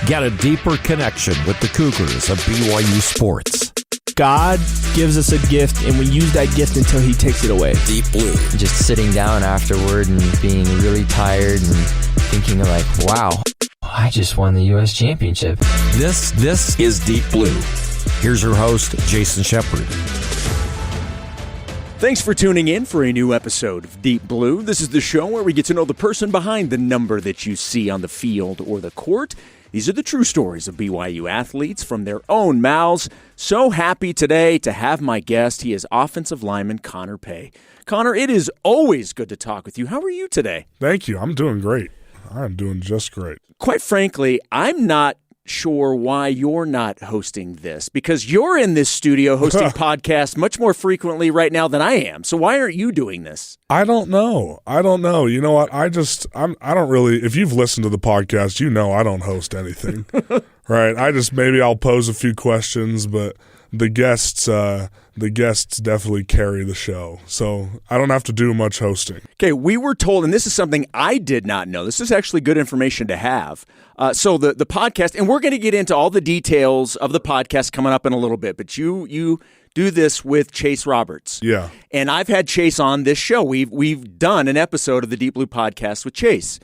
Get a deeper connection with the Cougars of BYU sports. God gives us a gift, and we use that gift until he takes it away. Deep Blue. Just sitting down afterward and being really tired and thinking like, wow, I just won the U.S. championship. This is Deep Blue. Here's your host, Jason Shepard. Thanks for tuning in for a new episode of Deep Blue. This is the show where we get to know the person behind the number that you see on the field or the court. These are the true stories of BYU athletes from their own mouths. So happy today to have my guest. He is offensive lineman Connor Pay. Connor, it is always good to talk with you. How are you today? Thank you. I'm doing great. I'm doing just great. Quite frankly, I'm not sure why you're not hosting this, because you're in this studio hosting podcasts much more frequently right now than I am. So why aren't you doing this? I don't know. You know what? I don't really, if you've listened to the podcast, you know I don't host anything, right? Maybe I'll pose a few questions, but the guests definitely carry the show. So I don't have to do much hosting. Okay, we were told, and this is something I did not know. This is actually good information to have. So the podcast, and we're going to get into all the details of the podcast coming up in a little bit, but you do this with Chase Roberts. Yeah. And I've had Chase on this show. We've done an episode of the Deep Blue podcast with Chase.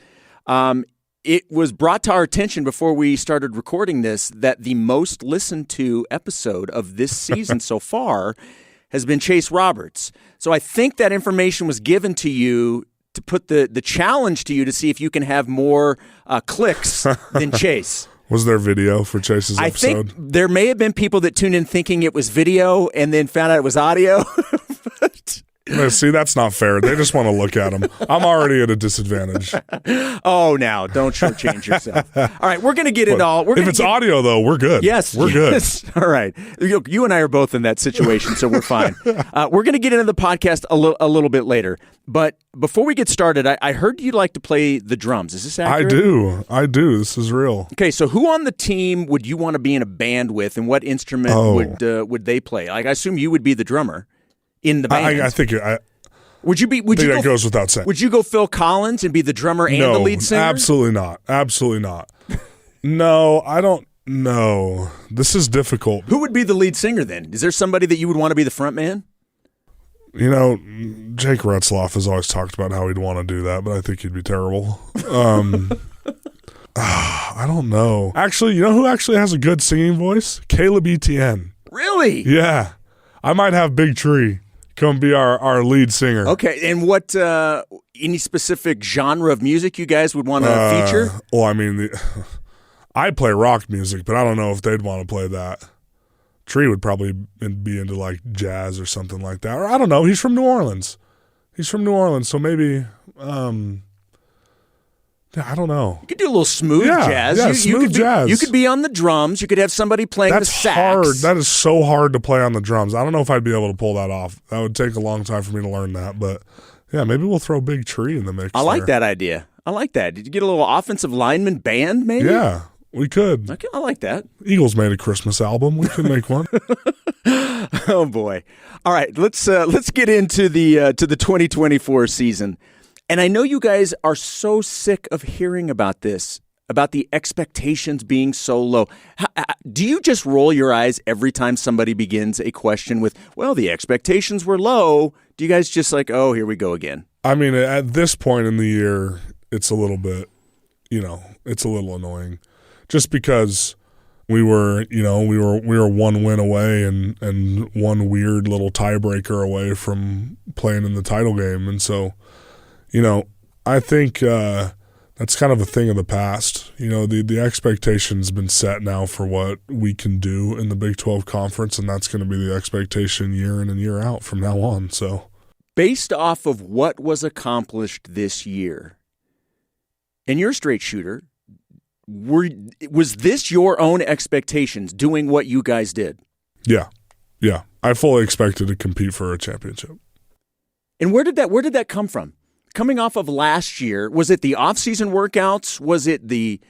It was brought to our attention before we started recording this that the most listened to episode of this season so far has been Chase Roberts. So I think that information was given to you to put the challenge to you to see if you can have more clicks than Chase. Was there video for Chase's episode? I think there may have been people that tuned in thinking it was video and then found out it was audio. See, that's not fair. They just want to look at him. I'm already at a disadvantage. Oh, now don't shortchange yourself. All right, we're going to get it all. If it's audio, though, we're good. Yes, we're good. All right, you and I are both in that situation, so we're fine. We're going to get into the podcast a little bit later. But before we get started, I heard you like to play the drums. Is this accurate? I do. This is real. Okay, so who on the team would you want to be in a band with, and what instrument would they play? Like, I assume you would be the drummer in the band. I think would you be? That goes without saying. Would you go Phil Collins and be the drummer and the lead singer? Absolutely not. Absolutely not. No, I don't know. This is difficult. Who would be the lead singer then? Is there somebody that you would want to be the front man? You know, Jake Retzloff has always talked about how he'd want to do that, but I think he'd be terrible. I don't know. Actually, you know who actually has a good singing voice? Caleb Etienne. Really? Yeah. I might have Big Tree come be our lead singer. Okay, and what any specific genre of music you guys would want to feature? Well, I mean, I play rock music, but I don't know if they'd want to play that. Tree would probably be into like jazz or something like that. Or I don't know. He's from New Orleans. So maybe I don't know. You could do a little smooth jazz. Yeah, smooth jazz. You could be on the drums. You could have somebody playing the sax. Hard. That is so hard to play on the drums. I don't know if I'd be able to pull that off. That would take a long time for me to learn that. But, yeah, maybe we'll throw Big Tree in the mix. I like that idea. I like that. Did you get a little offensive lineman band maybe? Yeah, we could. Okay, I like that. Eagles made a Christmas album. We could make one. Oh, boy. All right, let's get into the 2024 season. And I know you guys are so sick of hearing about this, about the expectations being so low. Do you just roll your eyes every time somebody begins a question with, well, the expectations were low? Do you guys just like, oh, here we go again? I mean, at this point in the year, it's a little bit, it's a little annoying. Just because we were one win away and one weird little tiebreaker away from playing in the title game. And so, I think that's kind of a thing of the past. The expectation's been set now for what we can do in the Big 12 Conference, and that's going to be the expectation year in and year out from now on. So, based off of what was accomplished this year, and you're a straight shooter, was this your own expectations doing what you guys did? Yeah. I fully expected to compete for a championship. And where did that come from? Coming off of last year, was it the off-season workouts? Was it the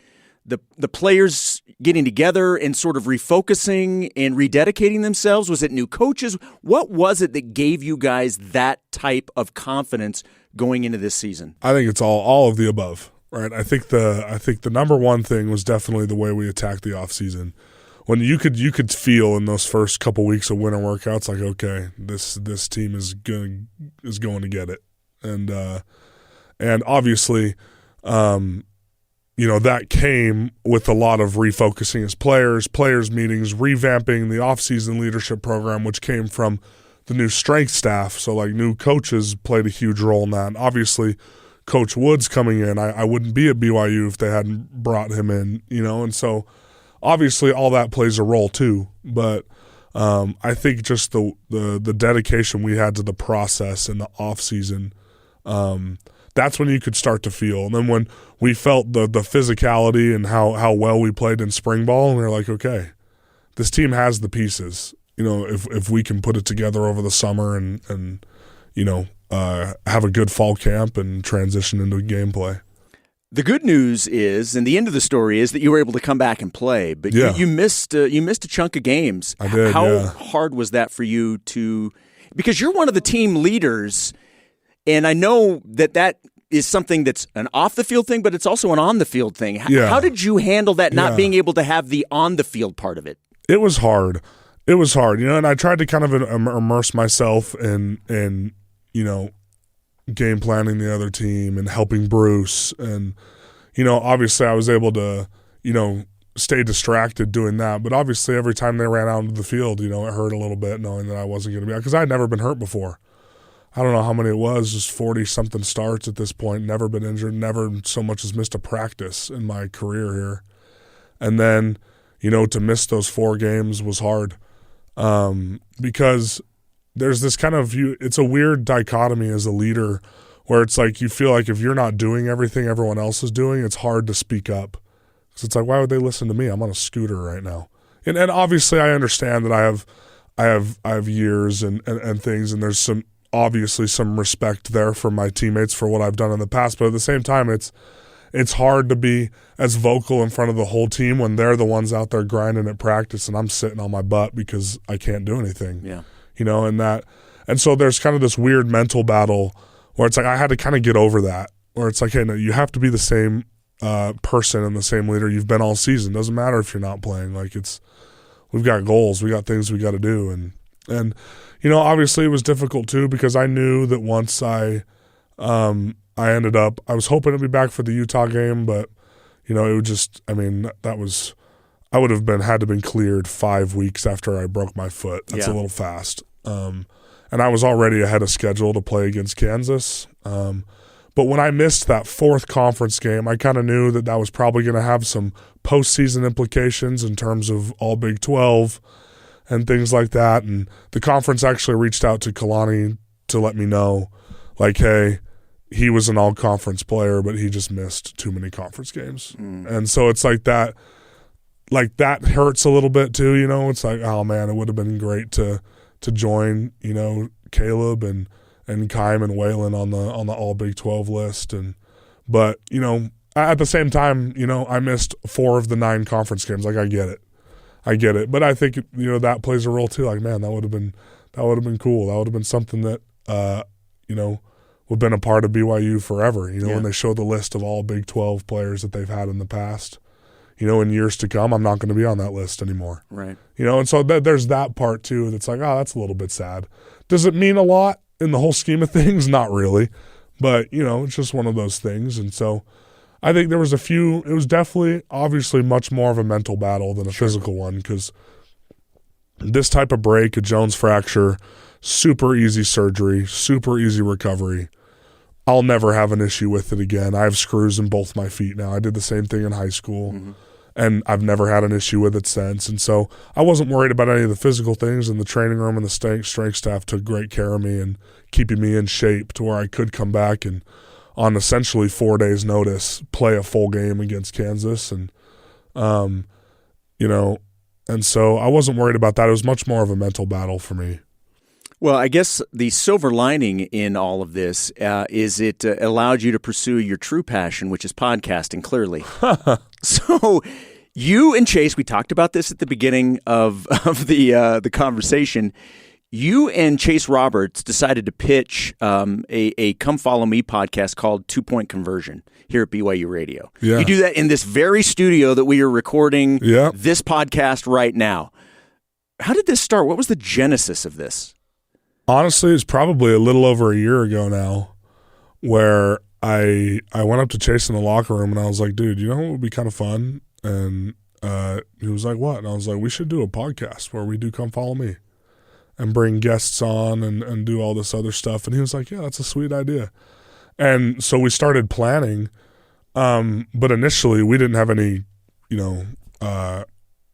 players getting together and sort of refocusing and rededicating themselves? Was it new coaches? What was it that gave you guys that type of confidence going into this season? I think it's all of the above. right? I think the number one thing was definitely the way we attacked the off season. When you could feel in those first couple weeks of winter workouts, like, okay, this team is going to get it, and obviously, that came with a lot of refocusing as players meetings, revamping the off-season leadership program, which came from the new strength staff. So like new coaches played a huge role in that. And obviously, Coach Woods coming in, I wouldn't be at BYU if they hadn't brought him in, and so obviously all that plays a role too. But I think just the dedication we had to the process in the off-season, that's when you could start to feel. And then when we felt the physicality and how well we played in spring ball, and we were like, okay, this team has the pieces. If we can put it together over the summer and have a good fall camp and transition into gameplay. The good news is, and the end of the story is, that you were able to come back and play, but you missed a chunk of games. I did. How hard was that for you because you're one of the team leaders, and I know that is something that's an off-the-field thing, but it's also an on-the-field thing. How did you handle that, not being able to have the on-the-field part of it? It was hard. And I tried to kind of immerse myself in game planning the other team and helping Bruce. And, obviously I was able to, stay distracted doing that. But obviously every time they ran out into the field, it hurt a little bit knowing that I wasn't going to be out because I had never been hurt before. I don't know how many it was, just 40-something starts at this point, never been injured, never so much as missed a practice in my career here. And then, to miss those 4 games was hard because there's this kind of it's a weird dichotomy as a leader where it's like you feel like if you're not doing everything everyone else is doing, it's hard to speak up. Because it's like, why would they listen to me? I'm on a scooter right now. And obviously I understand that I have years and things, and there's obviously some respect there for my teammates for what I've done in the past, but at the same time it's hard to be as vocal in front of the whole team when they're the ones out there grinding at practice and I'm sitting on my butt because I can't do anything. Yeah. And so there's kind of this weird mental battle where it's like I had to kind of get over that, where it's like, hey, no, you have to be the same person and the same leader you've been all season. Doesn't matter if you're not playing. Like we've got goals, we got things we got to do, and obviously it was difficult too because I knew that once I ended up, I was hoping to be back for the Utah game, but it would just, I would have had to been cleared 5 weeks after I broke my foot. That's a little fast. And I was already ahead of schedule to play against Kansas. But when I missed that 4th conference game, I kind of knew that was probably going to have some postseason implications in terms of all Big 12 and things like that. And the conference actually reached out to Kalani to let me know, like, hey, he was an all-conference player, but he just missed too many conference games. And so it's like that hurts a little bit too, It's like, oh, man, it would have been great to join, Caleb and Kym and Waylon on the all Big 12 list. But at the same time, I missed 4 of the 9 conference games. Like, I get it. But I think, that plays a role too. Like, man, that would have been cool. That would have been something that, would have been a part of BYU forever, when they show the list of all Big 12 players that they've had in the past. In years to come, I'm not going to be on that list anymore. Right. And so there's that part too that's like, oh, that's a little bit sad. Does it mean a lot in the whole scheme of things? Not really. But, it's just one of those things. And so I think there was it was definitely, obviously much more of a mental battle than a physical one because this type of break, a Jones fracture, super easy surgery, super easy recovery. I'll never have an issue with it again. I have screws in both my feet now. I did the same thing in high school, and I've never had an issue with it since. And so I wasn't worried about any of the physical things, and the training room and the strength staff took great care of me and keeping me in shape to where I could come back and on essentially 4 days' notice play a full game against Kansas. And, and so I wasn't worried about that. It was much more of a mental battle for me. Well, I guess the silver lining in all of this is it allowed you to pursue your true passion, which is podcasting, clearly. So you and Chase, we talked about this at the beginning of the conversation. You and Chase Roberts decided to pitch a Come Follow Me podcast called 2 Point Conversion here at BYU Radio. Yeah. You do that in this very studio that we are recording this podcast right now. How did this start? What was the genesis of this? Honestly, it's probably a little over a year ago now, where I went up to Chase in the locker room and I was like, dude, you know what would be kind of fun? And he was like, what? And I was like, we should do a podcast where we do Come Follow Me and bring guests on and do all this other stuff. And he was like, yeah, that's a sweet idea. And so we started planning, but initially we didn't have any,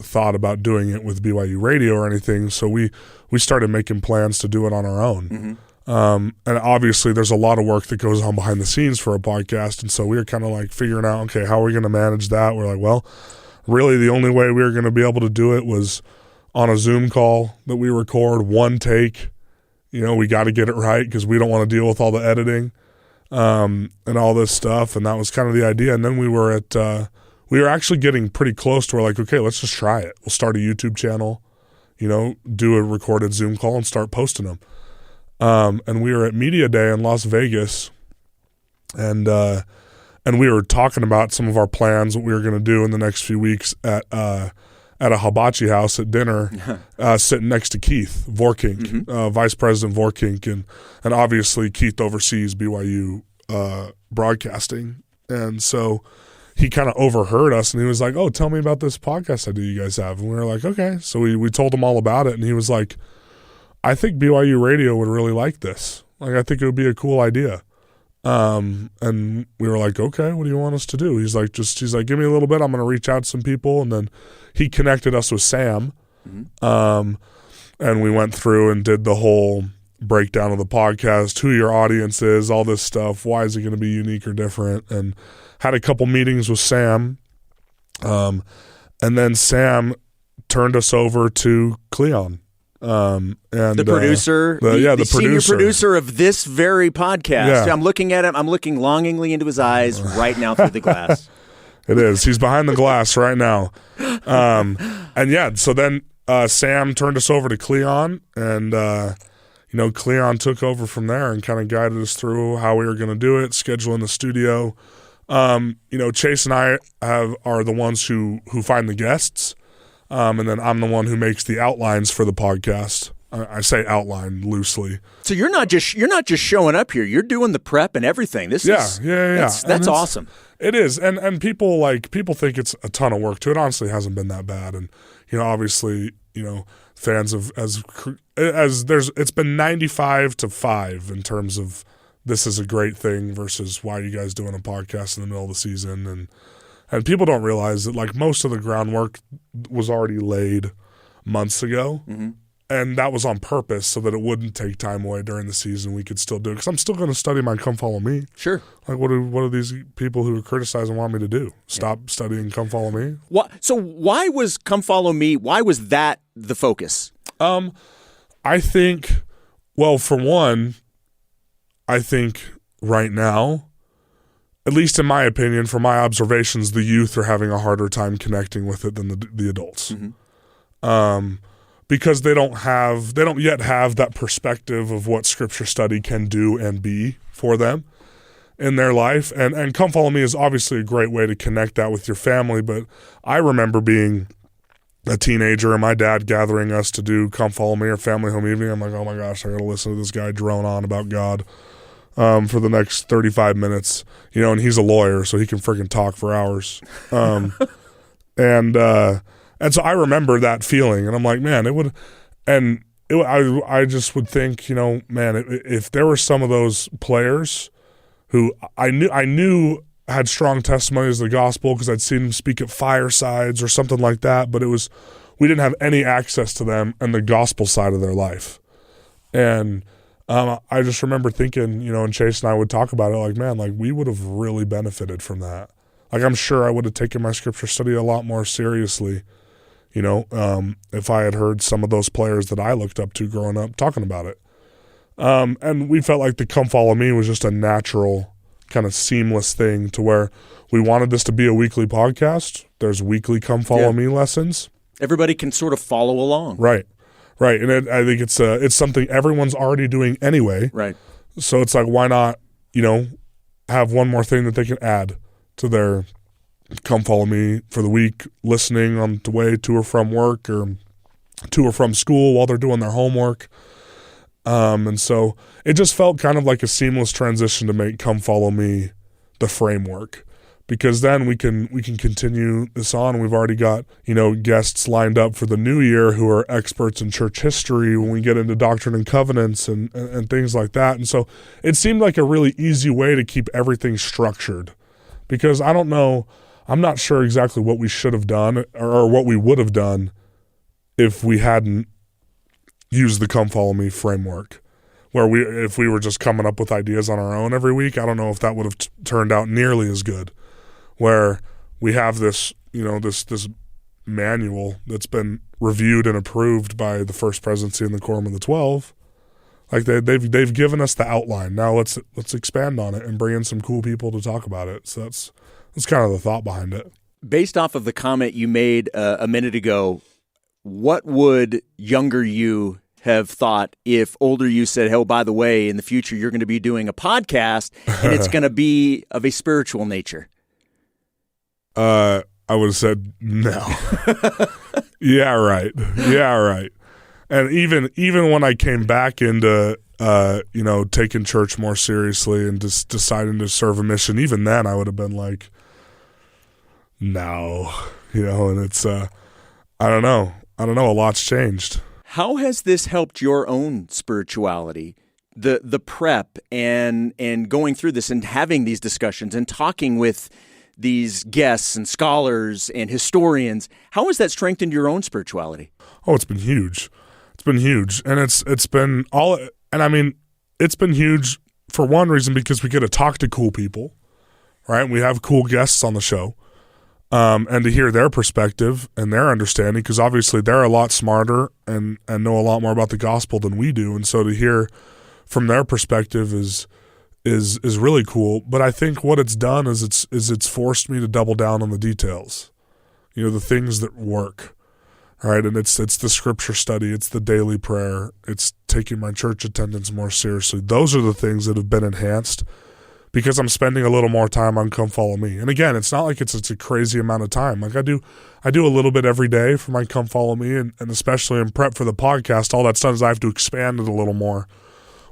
thought about doing it with BYU Radio or anything. So we started making plans to do it on our own. And obviously there's a lot of work that goes on behind the scenes for a podcast. And so we were kind of like figuring out, okay, how are we going to manage that? We're like, well, really the only way we were going to be able to do it was on a Zoom call that we record, one take. We got to get it right because we don't want to deal with all the editing and all this stuff. And that was kind of the idea. And then we were actually getting pretty close to where like, okay, let's just try it. We'll start a YouTube channel, do a recorded Zoom call and start posting them. And we were at Media Day in Las Vegas, and we were talking about some of our plans, what we were going to do in the next few weeks at a hibachi house at dinner, sitting next to Keith Vorkink, Vice President Vorkink, and obviously Keith oversees BYU broadcasting, and so he kind of overheard us, and he was like, "Oh, tell me about this podcast idea you guys have." And we were like, "Okay." So we told him all about it, and he was like, "I think BYU Radio would really like this. Like, I think it would be a cool idea." And we were like, okay, what do you want us to do? He's like, give me a little bit. I'm going to reach out to some people. And then he connected us with Sam. And we went through and did the whole breakdown of the podcast, who your audience is, all this stuff. Why is it going to be unique or different? And had a couple meetings with Sam. And then Sam turned us over to Cleon. And the producer, the senior producer of this very podcast. Yeah. I'm looking at him. I'm looking longingly into his eyes right now through the glass. It is. He's behind the glass right now. So then Sam turned us over to Cleon, and Cleon took over from there and kind of guided us through how we were going to do it, schedule in the studio. Chase and I are the ones who find the guests. And then I'm the one who makes the outlines for the podcast. I say outline loosely. So you're not just showing up here. You're doing the prep and everything. That's awesome. It is, and people think it's a ton of work too. It honestly hasn't been that bad, and obviously fans of as it's been 95-5 in terms of this is a great thing versus why are you guys doing a podcast in the middle of the season. And people don't realize that like most of the groundwork was already laid months ago, and that was on purpose so that it wouldn't take time away during the season. We could still do it because I'm still going to study my Come Follow Me. Sure. Like what do these people who are criticizing want me to do? Stop studying Come Follow Me? So why was Come Follow Me? Why was that the focus? I think, well, for one, I think right now, at least in my opinion, from my observations, the youth are having a harder time connecting with it than the adults. Because they don't yet have that perspective of what Scripture study can do and be for them in their life. And Come Follow Me is obviously a great way to connect that with your family. But I remember being a teenager and my dad gathering us to do Come Follow Me or Family Home Evening. I'm like, oh my gosh, I got to listen to this guy drone on about God for the next 35 minutes. And he's a lawyer, so he can freaking talk for hours. And so I remember that feeling, and I'm like, man, I just would think, man, if there were some of those players who I knew had strong testimonies of the gospel because I'd seen them speak at firesides or something like that, but we didn't have any access to them and the gospel side of their life. And I just remember thinking, and Chase and I would talk about it, like, man, like we would have really benefited from that. Like I'm sure I would have taken my Scripture study a lot more seriously, if I had heard some of those players that I looked up to growing up talking about it. And we felt like the Come Follow Me was just a natural kind of seamless thing to where we wanted this to be a weekly podcast. There's weekly Come Follow Me lessons. Everybody can sort of follow along. Right. Right, and I think it's something everyone's already doing anyway. Right. So it's like, why not, have one more thing that they can add to their come follow me for the week, listening on the way to or from work or to or from school while they're doing their homework. And so it just felt kind of like a seamless transition to make Come Follow Me the framework, because then we can continue this on. We've already got, guests lined up for the new year who are experts in church history when we get into Doctrine and Covenants and things like that. And so it seemed like a really easy way to keep everything structured, because I'm not sure exactly what we should have done or what we would have done if we hadn't used the Come Follow Me framework, where if we were just coming up with ideas on our own every week. I don't know if that would have turned out nearly as good, where we have this, this manual that's been reviewed and approved by the First Presidency and the Quorum of the 12. Like they've given us the outline. Now let's expand on it and bring in some cool people to talk about it. So that's kind of the thought behind it. Based off of the comment you made a minute ago, what would younger you have thought if older you said, "Oh, by the way, in the future you're going to be doing a podcast and it's going to be of a spiritual nature"? I would have said no. Yeah, right. And even when I came back into taking church more seriously and just deciding to serve a mission, even then I would have been like, no, and it's I don't know. A lot's changed. How has this helped your own spirituality? The prep and going through this and having these discussions and talking with these guests and scholars and historians, how has that strengthened your own spirituality? Oh, it's been huge. And it's been all, and I mean, it's been huge for one reason, because we get to talk to cool people, right? We have cool guests on the show. And to hear their perspective and their understanding, because obviously they're a lot smarter and know a lot more about the gospel than we do. And so to hear from their perspective is really cool. But I think what it's done is it's forced me to double down on the details, the things that work, right? And it's the scripture study, it's the daily prayer, it's taking my church attendance more seriously. Those are the things that have been enhanced because I'm spending a little more time on Come Follow Me. And again, it's not like it's a crazy amount of time. Like I do a little bit every day for my Come Follow Me, and especially in prep for the podcast, all that's done is I have to expand it a little more,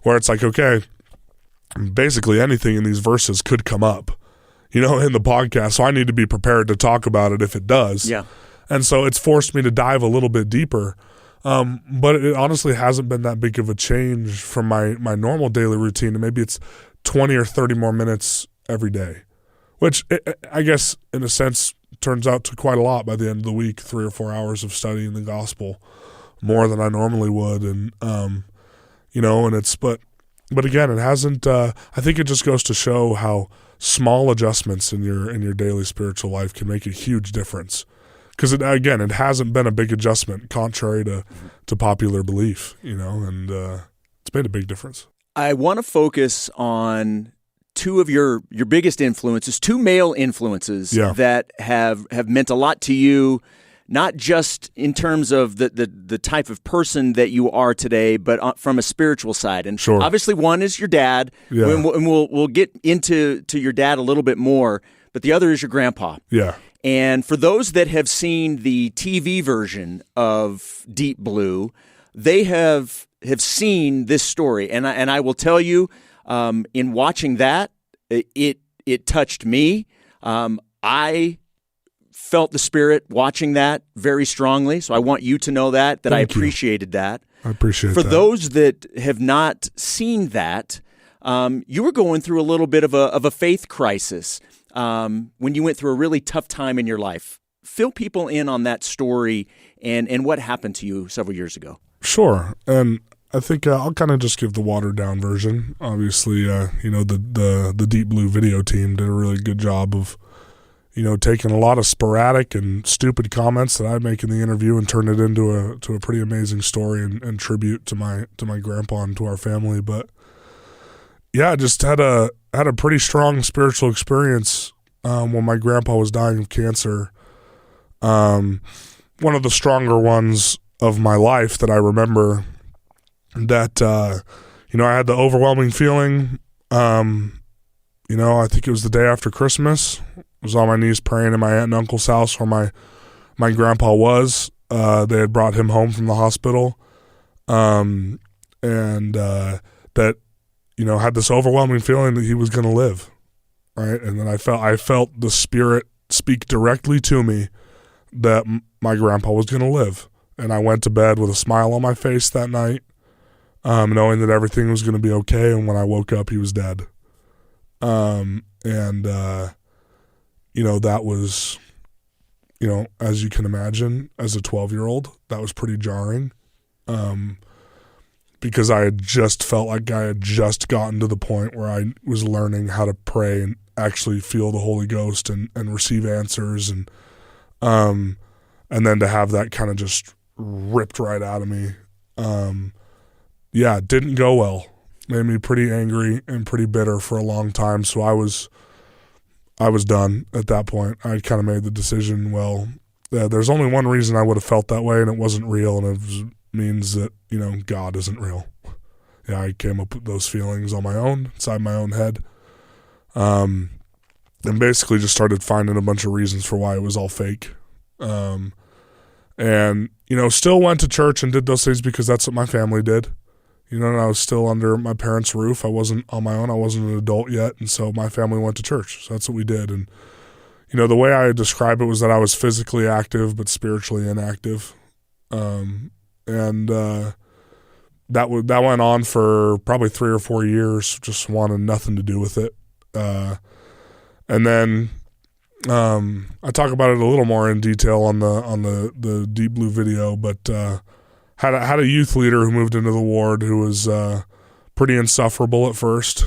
where it's like, okay, basically anything in these verses could come up, in the podcast, so I need to be prepared to talk about it if it does. Yeah. And so it's forced me to dive a little bit deeper. But it honestly hasn't been that big of a change from my normal daily routine, and maybe it's 20 or 30 more minutes every day, which I guess in a sense turns out to quite a lot by the end of the week, 3 or 4 hours of studying the gospel, more than I normally would. And, and it's, but again, it hasn't, I think it just goes to show how small adjustments in your daily spiritual life can make a huge difference. Because, it hasn't been a big adjustment, contrary to popular belief, and it's made a big difference. I want to focus on two of your biggest influences, two male influences that have meant a lot to you, not just in terms of the type of person that you are today, but from a spiritual side. And sure. Obviously one is your dad, and we'll get into your dad a little bit more, but the other is your grandpa. Yeah. And for those that have seen the TV version of Deep Blue, they have seen this story, and I will tell you, in watching that, it touched me. I felt the Spirit watching that very strongly, so I want you to know that I appreciated that. I appreciate that. For that. those that have not seen that, you were going through a little bit of a faith crisis when you went through a really tough time in your life. Fill people in on that story and what happened to you several years ago. Sure, and I think I'll kind of just give the watered down version. Obviously, the Deep Blue video team did a really good job of, taking a lot of sporadic and stupid comments that I make in the interview and turn it into a pretty amazing story and tribute to my grandpa and to our family. But yeah, I just had a pretty strong spiritual experience when my grandpa was dying of cancer. One of the stronger ones of my life that I remember that, I had the overwhelming feeling, I think it was the day after Christmas. I was on my knees praying in my aunt and uncle's house where my grandpa was. They had brought him home from the hospital. And that, had this overwhelming feeling that he was going to live. Right. And then I felt the Spirit speak directly to me that my grandpa was going to live. And I went to bed with a smile on my face that night, knowing that everything was going to be okay. And when I woke up, he was dead. That was, as you can imagine, as a 12-year-old, that was pretty jarring. Because I had just felt like I had just gotten to the point where I was learning how to pray and actually feel the Holy Ghost and receive answers. And then to have that kind of just ripped right out of me. It didn't go well. Made me pretty angry and pretty bitter for a long time. So I was done at that point. I kind of made the decision, there's only one reason I would have felt that way, and it wasn't real, and it means that, God isn't real. Yeah, I came up with those feelings on my own, inside my own head. And basically just started finding a bunch of reasons for why it was all fake. Still went to church and did those things because that's what my family did. And I was still under my parents' roof. I wasn't on my own. I wasn't an adult yet. And so my family went to church. So that's what we did. And, the way I describe it was that I was physically active but spiritually inactive. That went on for probably 3 or 4 years, just wanted nothing to do with it. And then I talk about it a little more in detail on the Deep Blue video, but had a youth leader who moved into the ward who was pretty insufferable at first,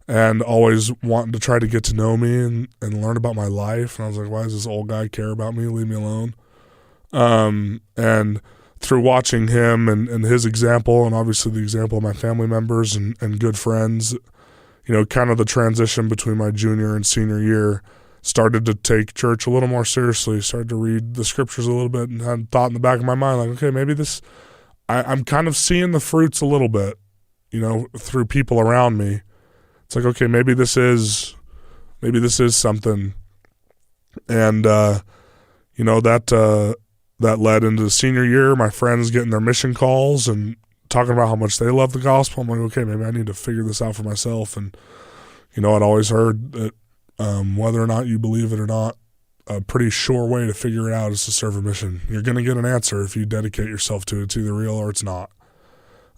and always wanting to try to get to know me and learn about my life. And I was like, why does this old guy care about me? Leave me alone. And through watching him and his example, and obviously the example of my family members and good friends, kind of the transition between my junior and senior year, started to take church a little more seriously, started to read the scriptures a little bit, and had thought in the back of my mind, like, okay, maybe this, I'm kind of seeing the fruits a little bit, through people around me. It's like, okay, maybe this is something. And, that led into the senior year, my friends getting their mission calls and talking about how much they love the gospel. I'm like, okay, maybe I need to figure this out for myself. And, I'd always heard that whether or not you believe it or not, a pretty sure way to figure it out is to serve a mission. You're going to get an answer if you dedicate yourself to it. It's either real or it's not.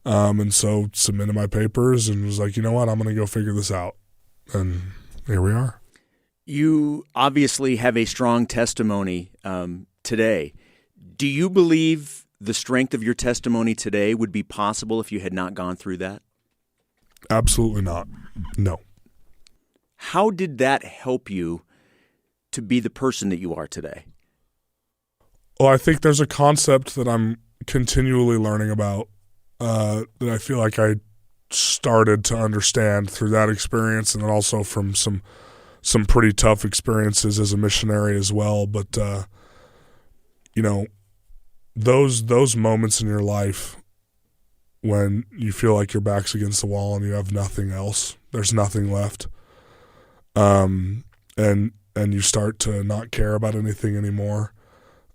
And so submitted my papers and was like, you know what, I'm going to go figure this out. And here we are. You obviously have a strong testimony today. Do you believe the strength of your testimony today would be possible if you had not gone through that? Absolutely not. No. How did that help you to be the person that you are today? Well, I think there's a concept that I'm continually learning about that I feel like I started to understand through that experience, and then also from some pretty tough experiences as a missionary as well. But, those moments in your life when you feel like your back's against the wall and you have nothing else, there's nothing left. And you start to not care about anything anymore.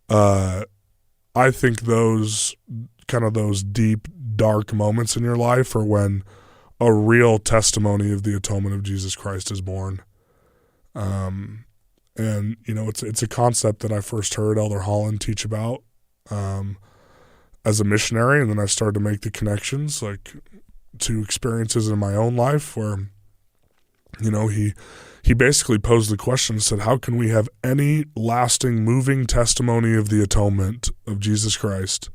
I think those deep, dark moments in your life are when a real testimony of the atonement of Jesus Christ is born. It's a concept that I first heard Elder Holland teach about as a missionary, and then I started to make the connections to experiences in my own life where, he basically posed the question and said, how can we have any lasting, moving testimony of the atonement of Jesus Christ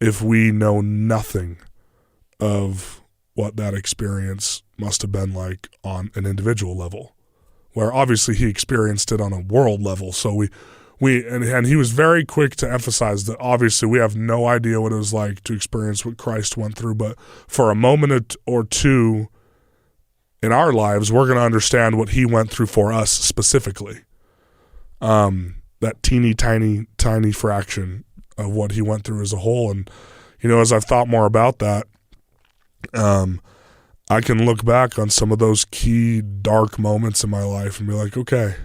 if we know nothing of what that experience must have been like on an individual level, where obviously he experienced it on a world level. So and he was very quick to emphasize that obviously we have no idea what it was like to experience what Christ went through, but for a moment or two in our lives, we're going to understand what he went through for us specifically. That teeny, tiny fraction. what he went through as a whole. And, as I've thought more about that, I can look back on some of those key dark moments in my life and be like, okay,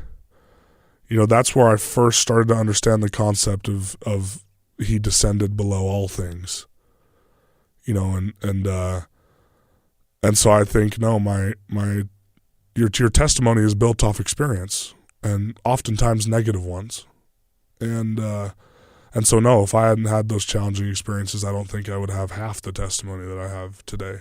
that's where I first started to understand the concept of he descended below all things, and so I think, no, your testimony is built off experience, and oftentimes negative ones. And so, no, if I hadn't had those challenging experiences, I don't think I would have half the testimony that I have today.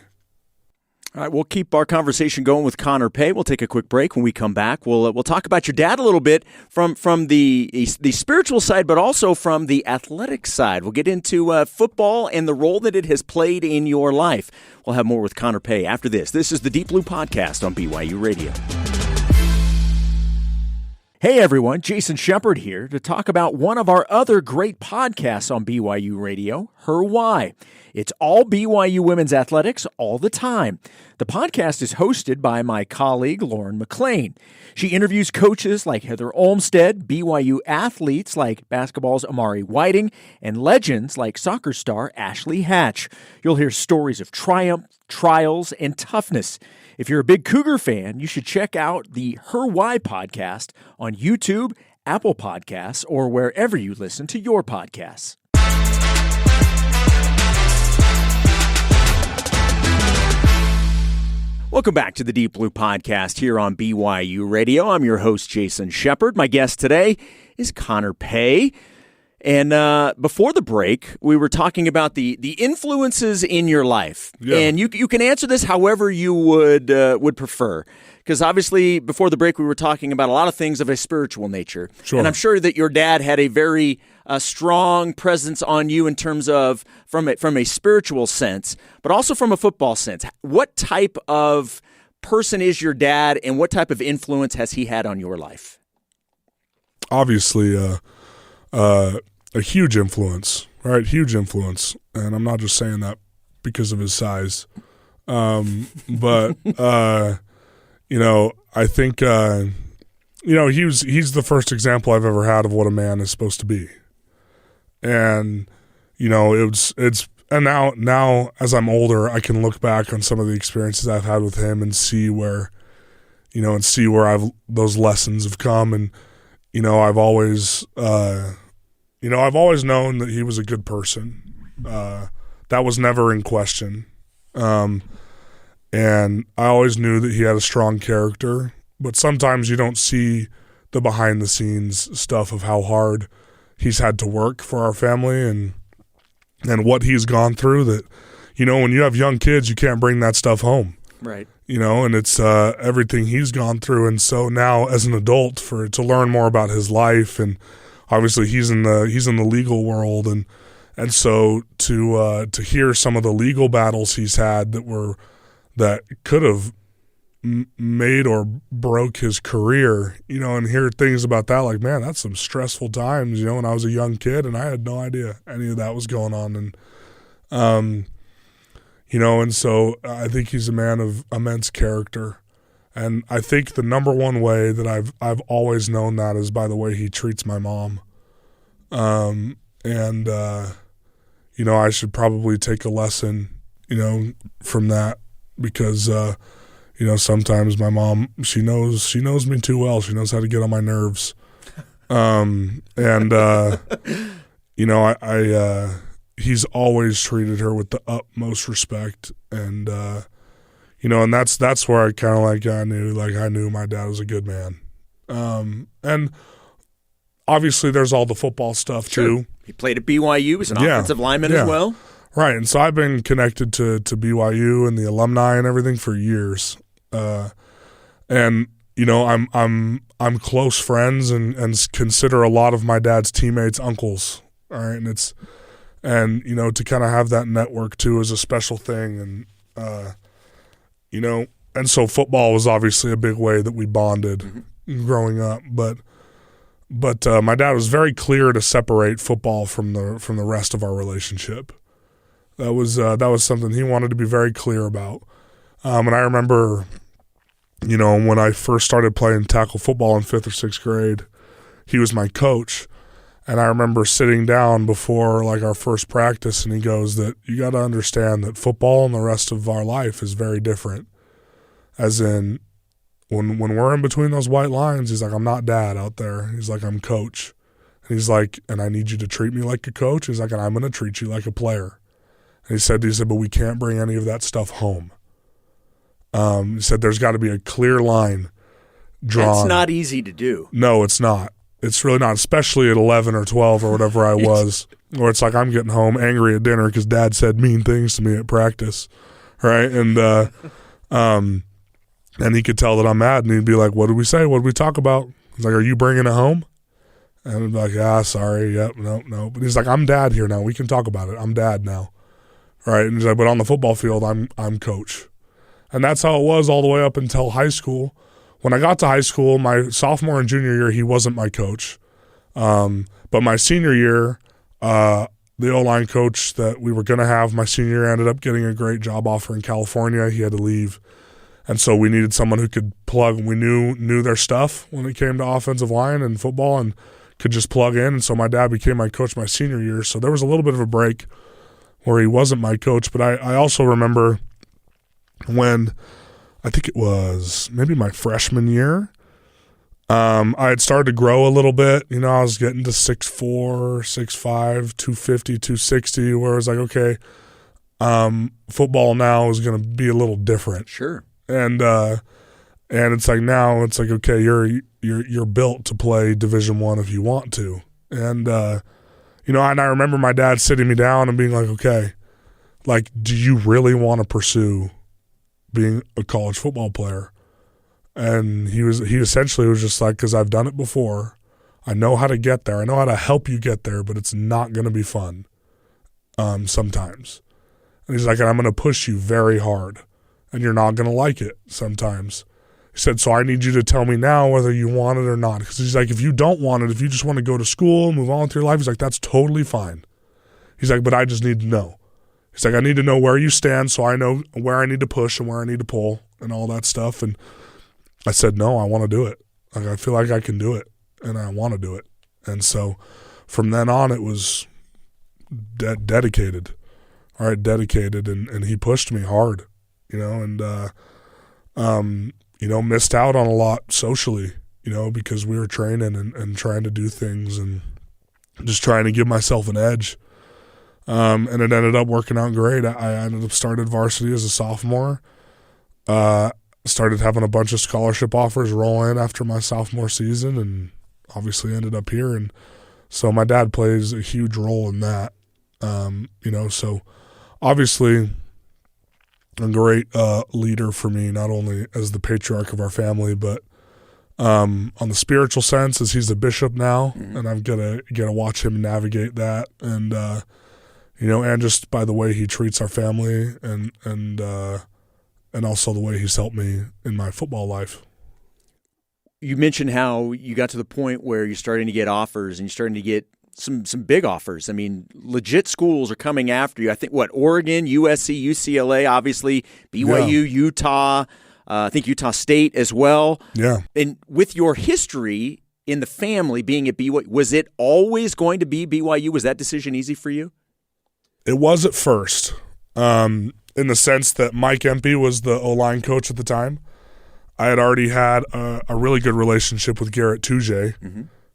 All right, we'll keep our conversation going with Connor Pay. We'll take a quick break. When we come back, we'll talk about your dad a little bit from the spiritual side, but also from the athletic side. We'll get into football and the role that it has played in your life. We'll have more with Connor Pay after this. This is the Deep Blue Podcast on BYU Radio. Hey everyone, Jason Shepard here to talk about one of our other great podcasts on BYU Radio, Her Why. It's all BYU women's athletics all the time. The podcast is hosted by my colleague, Lauren McLean. She interviews coaches like Heather Olmstead, BYU athletes like basketball's Amari Whiting, and legends like soccer star Ashley Hatch. You'll hear stories of triumph, trials, and toughness. If you're a big Cougar fan, you should check out the Her Why podcast on YouTube, Apple Podcasts, or wherever you listen to your podcasts. Welcome back to the Deep Blue Podcast here on BYU Radio. I'm your host, Jason Shepard. My guest today is Connor Pay. And before the break, we were talking about the influences in your life. Yeah. And you can answer this however you would prefer. Because obviously, before the break, we were talking about a lot of things of a spiritual nature. Sure. And I'm sure that your dad had a very strong presence on you in terms of from a spiritual sense, but also from a football sense. What type of person is your dad, and what type of influence has he had on your life? Obviously, a huge influence, right? Huge influence. And I'm not just saying that because of his size. But I think, he's the first example I've ever had of what a man is supposed to be. And, and now as I'm older, I can look back on some of the experiences I've had with him and see where, those lessons have come. And, I've always known that he was a good person. That was never in question. And I always knew that he had a strong character, but sometimes you don't see the behind the scenes stuff of how hard he's had to work for our family and what he's gone through that, when you have young kids, you can't bring that stuff home. Right. And it's everything he's gone through. And so now as an adult to learn more about his life, and obviously he's in the legal world. And so to hear some of the legal battles he's had that could have made or broke his career, and hear things about that, like, man, that's some stressful times, when I was a young kid and I had no idea any of that was going on. And so I think he's a man of immense character. And I think the number one way that I've always known that is by the way he treats my mom. I should probably take a lesson, from that, because sometimes my mom, she knows me too well. She knows how to get on my nerves. He's always treated her with the utmost respect, and and that's where I kind of I knew my dad was a good man. And obviously there's all the football stuff too. He played at BYU as an offensive lineman as well. Right, and so I've been connected to BYU and the alumni and everything for years. I'm close friends and consider a lot of my dad's teammates uncles. All right, and to kind of have that network too is a special thing, and and so football was obviously a big way that we bonded growing up, but my dad was very clear to separate football from the rest of our relationship. That was something he wanted to be very clear about. And I remember, when I first started playing tackle football in 5th or 6th grade, he was my coach. And I remember sitting down before like our first practice, and he goes that you got to understand that football and the rest of our life is very different. As in, when we're in between those white lines, he's like, I'm not dad out there. He's like, I'm coach. And he's like, and I need you to treat me like a coach. He's like, and I'm going to treat you like a player. And he said, but we can't bring any of that stuff home. He said, there's got to be a clear line drawn. It's not easy to do. No, it's not. It's really not, especially at 11 or 12 or whatever I was, where it's like I'm getting home angry at dinner because Dad said mean things to me at practice, right? And he could tell that I'm mad, and he'd be like, what did we say? What did we talk about? He's like, are you bringing it home? And I'd be like, sorry, yep, no. But he's like, I'm dad here now. We can talk about it. I'm dad now, right? And he's like, but on the football field, I'm coach. And that's how it was all the way up until high school. When I got to high school, my sophomore and junior year, he wasn't my coach. But my senior year, the O-line coach that we were going to have my senior year ended up getting a great job offer in California. He had to leave. And so we needed someone who could plug. We knew their stuff when it came to offensive line and football and could just plug in. And so my dad became my coach my senior year. So there was a little bit of a break where he wasn't my coach. But I also remember when – I think it was maybe my freshman year. I had started to grow a little bit. You know, I was getting to 6'4", 6'5", 250, 260, where I was like, okay, football now is going to be a little different. Sure. And it's like now it's like, okay, you're built to play Division I if you want to. And and I remember my dad sitting me down and being like, okay, like, do you really want to pursue being a college football player? And he essentially was just like, because I've done it before, I know how to get there, I know how to help you get there, but it's not going to be fun sometimes. And he's like, and I'm going to push you very hard, and you're not going to like it sometimes. He said, so I need you to tell me now whether you want it or not, because he's like, if you don't want it, if you just want to go to school, move on with your life, he's like, that's totally fine. He's like, but I just need to know. He's like, I need to know where you stand so I know where I need to push and where I need to pull and all that stuff. And I said, no, I want to do it. Like, I feel like I can do it, and I want to do it. And so from then on, it was dedicated. All right, dedicated. And he pushed me hard, and missed out on a lot socially, because we were training and trying to do things and just trying to give myself an edge. And it ended up working out great. I ended up started varsity as a sophomore. Started having a bunch of scholarship offers roll in after my sophomore season, and obviously ended up here. And so my dad plays a huge role in that. So obviously a great leader for me, not only as the patriarch of our family, but on the spiritual sense, as he's the bishop now, and I've got to watch him navigate that. And and just by the way he treats our family and also the way he's helped me in my football life. You mentioned how you got to the point where you're starting to get offers, and you're starting to get some big offers. I mean, legit schools are coming after you. I think, Oregon, USC, UCLA, obviously, BYU, Utah, I think Utah State as well. Yeah. And with your history in the family being at BYU, was it always going to be BYU? Was that decision easy for you? It was at first, in the sense that Mike Empey was the O-line coach at the time. I had already had a really good relationship with Garrett Tuje.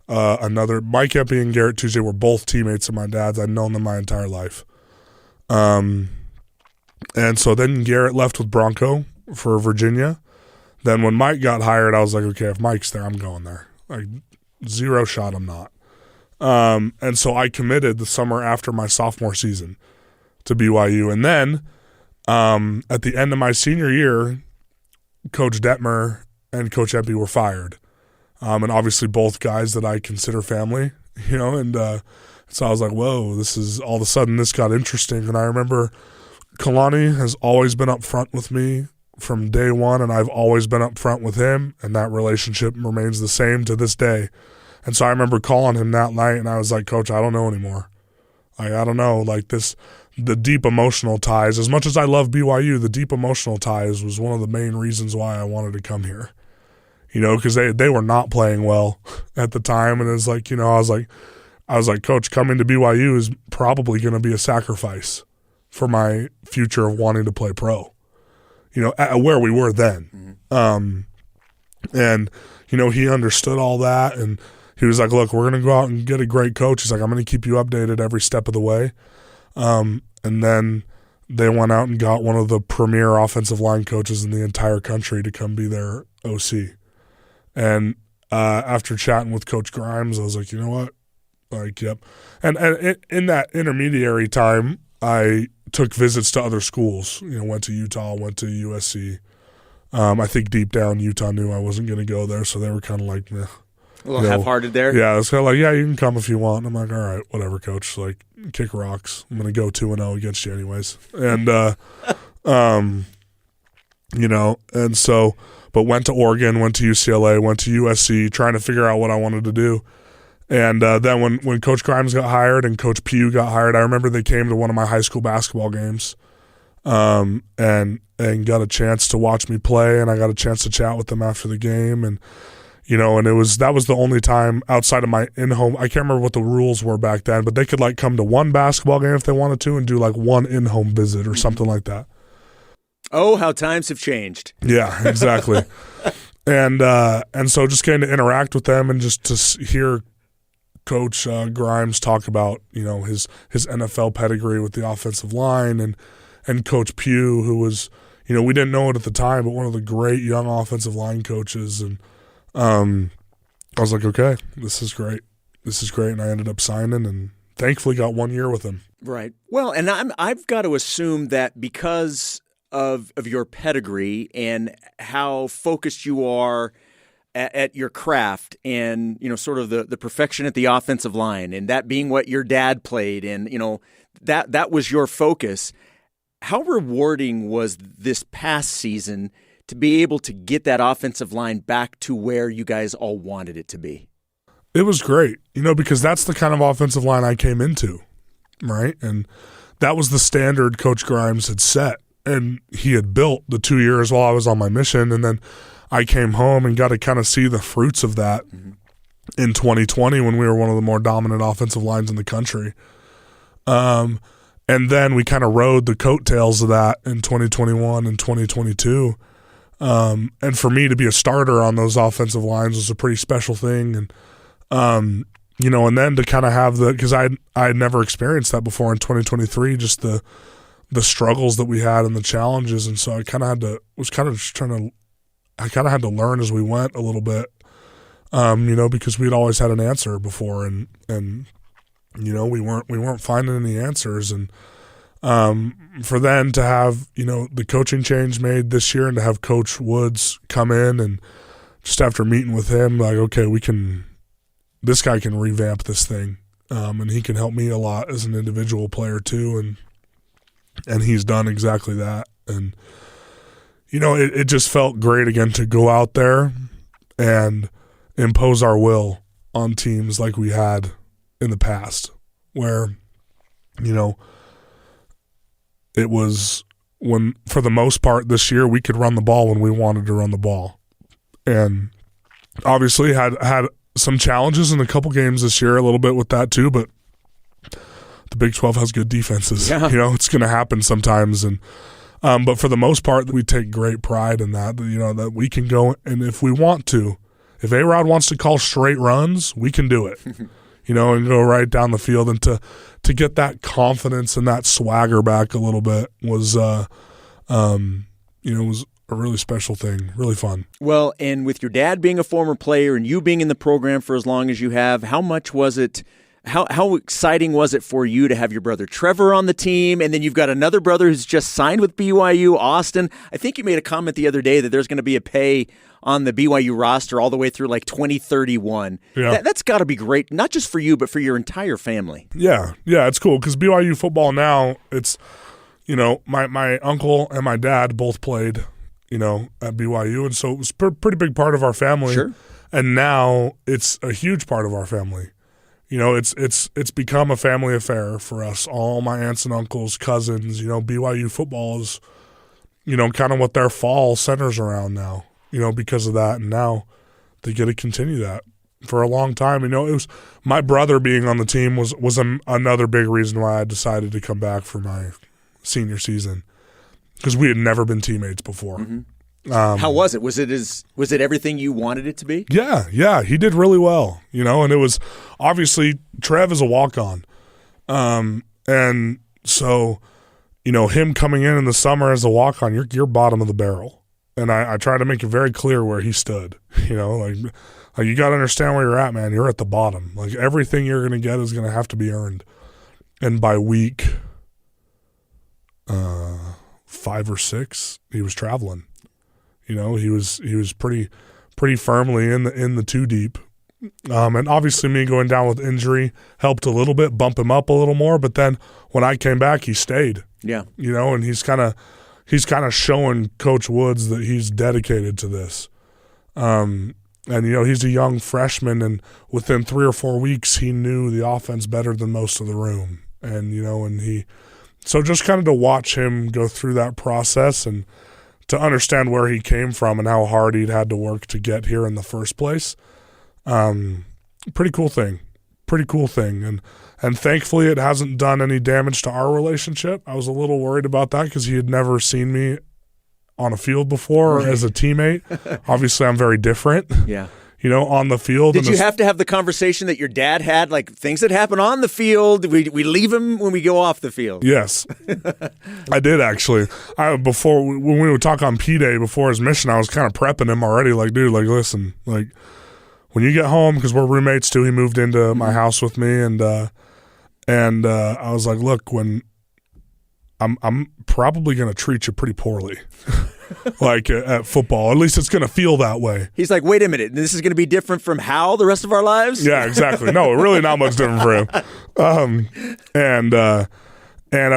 Mike Empey and Garrett Tuje were both teammates of my dad's. I'd known them my entire life. And so then Garrett left with Bronco for Virginia. Then when Mike got hired, I was like, okay, if Mike's there, I'm going there. Like, zero shot I'm not. And so I committed the summer after my sophomore season to BYU. And then at the end of my senior year, Coach Detmer and Coach Empey were fired. And obviously both guys that I consider family, and so I was like, whoa, this is all of a sudden this got interesting. And I remember Kalani has always been up front with me from day one, and I've always been up front with him, and that relationship remains the same to this day. And so I remember calling him that night, and I was like, Coach, I don't know anymore. Like, I don't know. Like, the deep emotional ties, as much as I love BYU, the deep emotional ties was one of the main reasons why I wanted to come here. Because they were not playing well at the time. And it was like, I was like, I was like, Coach, coming to BYU is probably going to be a sacrifice for my future of wanting to play pro, at where we were then. And, he understood all that, and he was like, look, we're going to go out and get a great coach. He's like, I'm going to keep you updated every step of the way. And then they went out and got one of the premier offensive line coaches in the entire country to come be their OC. And after chatting with Coach Grimes, I was like, you know what? Like, yep. And in that intermediary time, I took visits to other schools. Went to Utah, went to USC. I think deep down Utah knew I wasn't going to go there, so they were kind of like, meh. A little half-hearted there? Yeah, it's kind of like, yeah, you can come if you want. And I'm like, all right, whatever, Coach. Like, kick rocks. I'm going to go 2-0 against you anyways. And, and so, but went to Oregon, went to UCLA, went to USC, trying to figure out what I wanted to do. And then when Coach Grimes got hired and Coach Pugh got hired, I remember they came to one of my high school basketball games and got a chance to watch me play, and I got a chance to chat with them after the game. And, and that was the only time outside of my in-home – I can't remember what the rules were back then, but they could, come to one basketball game if they wanted to and do, one in-home visit or something like that. Oh, how times have changed. Yeah, exactly. and so just getting to interact with them and just to hear Coach Grimes talk about, his NFL pedigree with the offensive line and Coach Pugh, who was, we didn't know it at the time, but one of the great young offensive line coaches. And I was like, okay, this is great. This is great. And I ended up signing and thankfully got 1 year with him. Right. Well, and I've got to assume that because of your pedigree and how focused you are at your craft and, sort of the perfection at the offensive line and that being what your dad played and, that was your focus. How rewarding was this past season to be able to get that offensive line back to where you guys all wanted it to be? It was great, because that's the kind of offensive line I came into, right? And that was the standard Coach Grimes had set, and he had built the 2 years while I was on my mission, and then I came home and got to kind of see the fruits of that in 2020 when we were one of the more dominant offensive lines in the country. And then we kind of rode the coattails of that in 2021 and 2022. And for me to be a starter on those offensive lines was a pretty special thing. And, and then to kind of have because I had never experienced that before in 2023, just the struggles that we had and the challenges. And so I kind of had to learn as we went a little bit, because we'd always had an answer before and we weren't finding any answers. And for then to have, the coaching change made this year and to have Coach Woods come in and just after meeting with him, like, okay, this guy can revamp this thing. And he can help me a lot as an individual player too. And he's done exactly that. And, it just felt great again to go out there and impose our will on teams like we had in the past, where, it was when, for the most part this year, we could run the ball when we wanted to run the ball. And obviously had some challenges in a couple games this year, a little bit with that too, but the Big 12 has good defenses. Yeah. It's going to happen sometimes. And but for the most part, we take great pride in that, that we can go, and if we want to, if A-Rod wants to call straight runs, we can do it, and go right down the field. And to get that confidence and that swagger back a little bit was, was a really special thing, really fun. Well, and with your dad being a former player and you being in the program for as long as you have, how much was it? How exciting was it for you to have your brother Trevor on the team, and then you've got another brother who's just signed with BYU, Austin? I think you made a comment the other day that there's going to be a pay on the BYU roster all the way through 2031. Yeah. That's got to be great, not just for you, but for your entire family. Yeah, it's cool because BYU football now, it's, my uncle and my dad both played, at BYU, and so it was a pretty big part of our family. Sure. And now it's a huge part of our family. It's become a family affair for us. All my aunts and uncles, cousins, BYU football is, kind of what their fall centers around now, because of that. And now they get to continue that for a long time. It was my brother being on the team was another big reason why I decided to come back for my senior season, because we had never been teammates before. Mm-hmm. How was it? Was it everything you wanted it to be? Yeah, he did really well, and it was obviously Trev is a walk-on, and so him coming in the summer as a walk-on, you're bottom of the barrel, and I try to make it very clear where he stood. Like you got to understand where you're at, man. You're at the bottom. Like everything you're going to get is going to have to be earned, and by week 5 or 6, he was traveling. He was pretty firmly in the 2 deep, and obviously me going down with injury helped a little bit, bump him up a little more. But then when I came back, he stayed. Yeah, and he's kind of showing Coach Woods that he's dedicated to this. And he's a young freshman, and within 3 or 4 weeks, he knew the offense better than most of the room. And so just kind of to watch him go through that process and to understand where he came from and how hard he'd had to work to get here in the first place. Pretty cool thing. And thankfully it hasn't done any damage to our relationship. I was a little worried about that because he had never seen me on a field before or as a teammate. Obviously I'm very different. Yeah. On the field. Did you have to have the conversation that your dad had, like things that happen on the field, we leave him when we go off the field? Yes. I did actually. Before, when we would talk on P-Day before his mission, I was kind of prepping him already, like, dude, like, listen, like, when you get home, because we're roommates too, he moved into my house with me, and I was like, look, when I'm probably going to treat you pretty poorly. Like at football. At least it's going to feel that way. He's like, wait a minute, this is going to be different from how the rest of our lives? Yeah, exactly. No, really not much different for him. And I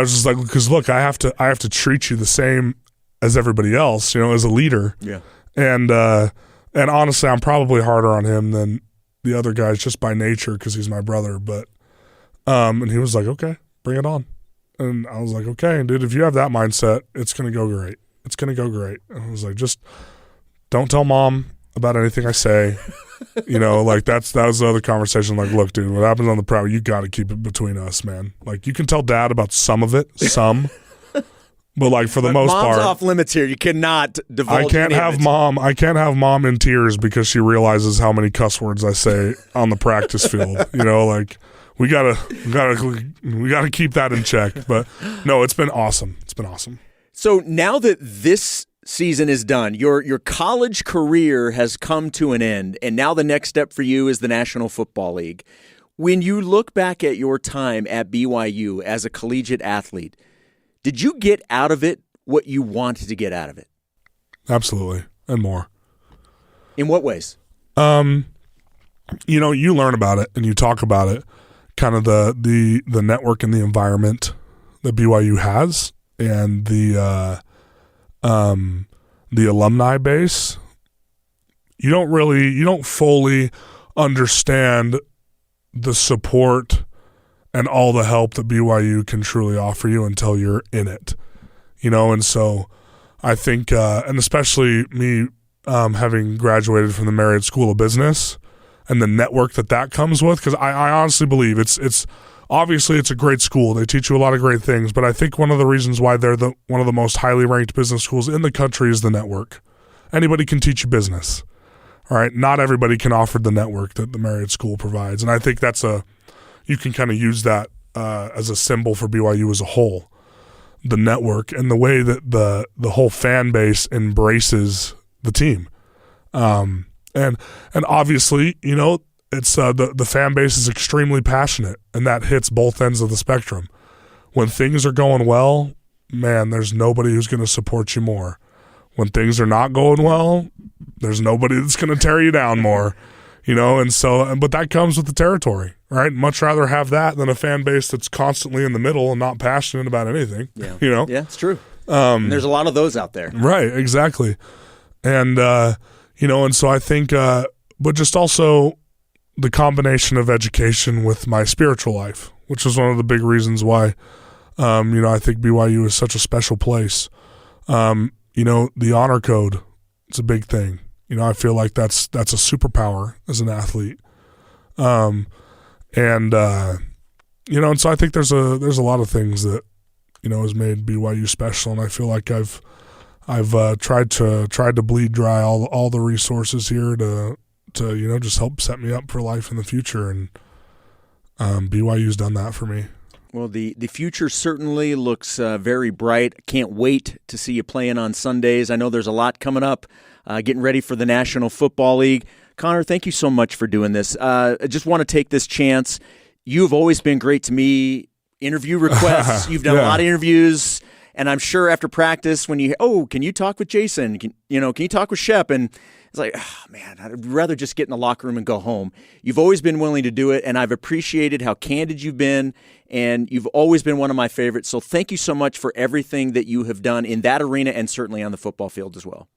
was just like, because look, I have to treat you the same as everybody else, as a leader. Yeah. And honestly, I'm probably harder on him than the other guys just by nature because he's my brother. But and he was like, okay, bring it on. And I was like, okay, dude, if you have that mindset, it's going to go great. It's going to go great. And I was like, just don't tell mom about anything I say. Like that was the other conversation. Like, look, dude, what happens on the prowl, you got to keep it between us, man. Like, you can tell dad about some of it, but like for the most part. Mom's off limits here. You cannot divulge I can't have mom in tears because she realizes how many cuss words I say on the practice field. Like we gotta keep that in check. But no, it's been awesome. It's been awesome. So now that this season is done, your college career has come to an end, and now the next step for you is the National Football League. When you look back at your time at BYU as a collegiate athlete, did you get out of it what you wanted to get out of it? Absolutely, and more. In what ways? You learn about it and you talk about it, kind of the network and the environment that BYU has. And the alumni base, you don't fully understand the support and all the help that BYU can truly offer you until you're in it, and so I think, and especially me having graduated from the Marriott School of Business and the network that comes with, because I honestly believe it's obviously, it's a great school. They teach you a lot of great things, but I think one of the reasons why they're one of the most highly ranked business schools in the country is the network. Anybody can teach you business, all right? Not everybody can offer the network that the Marriott School provides, and I think you can kind of use that as a symbol for BYU as a whole, the network and the way that the whole fan base embraces the team, and obviously, it's the fan base is extremely passionate, and that hits both ends of the spectrum. When things are going well, man, there's nobody who's going to support you more. When things are not going well, there's nobody that's going to tear you down more, and so, but that comes with the territory, right? Much rather have that than a fan base that's constantly in the middle and not passionate about anything. Yeah, yeah, it's true. And there's a lot of those out there, right? Exactly, and and so I think, but just also the combination of education with my spiritual life, which is one of the big reasons why, I think BYU is such a special place. The honor code, it's a big thing. I feel like that's a superpower as an athlete. And so I think there's a lot of things that, has made BYU special, and I feel like I've tried to bleed dry all the resources here to just help set me up for life in the future, and BYU's done that for me. Well, the future certainly looks very bright. Can't wait to see you playing on Sundays. I know there's a lot coming up, getting ready for the National Football League. Connor, thank you so much for doing this. I just want to take this chance. You've always been great to me. Interview requests. You've done a lot of interviews, and I'm sure after practice when can you talk with Jason? Can you talk with Shep? And it's like, oh, man, I'd rather just get in the locker room and go home. You've always been willing to do it, and I've appreciated how candid you've been, and you've always been one of my favorites. So thank you so much for everything that you have done in that arena and certainly on the football field as well.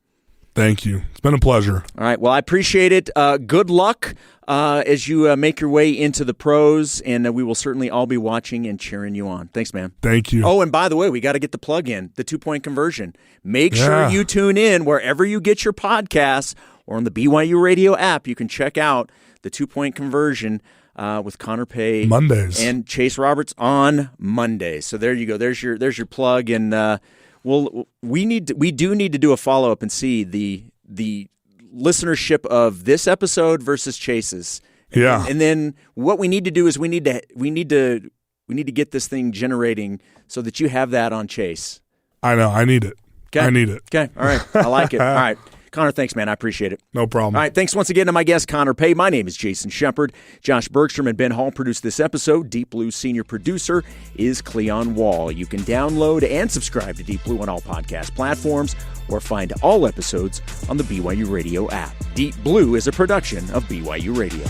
Thank you. It's been a pleasure. All right. Well, I appreciate it. Good luck as you make your way into the pros, and we will certainly all be watching and cheering you on. Thanks, man. Thank you. Oh, and by the way, we got to get the plug in, the 2-point conversion. Make sure you tune in wherever you get your podcasts or on the BYU Radio app. You can check out the 2-point conversion with Connor Pay Mondays and Chase Roberts on Mondays. So there you go. There's your plug, and we do need to do a follow up and see the listenership of this episode versus Chase's. Yeah. And then what we need to do is we need to get this thing generating so that you have that on Chase. I know. I need it. Okay. I need it. Okay. All right. I like it. All right. Connor, thanks, man. I appreciate it. No problem. All right, thanks once again to my guest, Connor Pay. My name is Jason Shepard. Josh Bergstrom and Ben Hall produced this episode. Deep Blue's senior producer is Cleon Wall. You can download and subscribe to Deep Blue on all podcast platforms or find all episodes on the BYU Radio app. Deep Blue is a production of BYU Radio.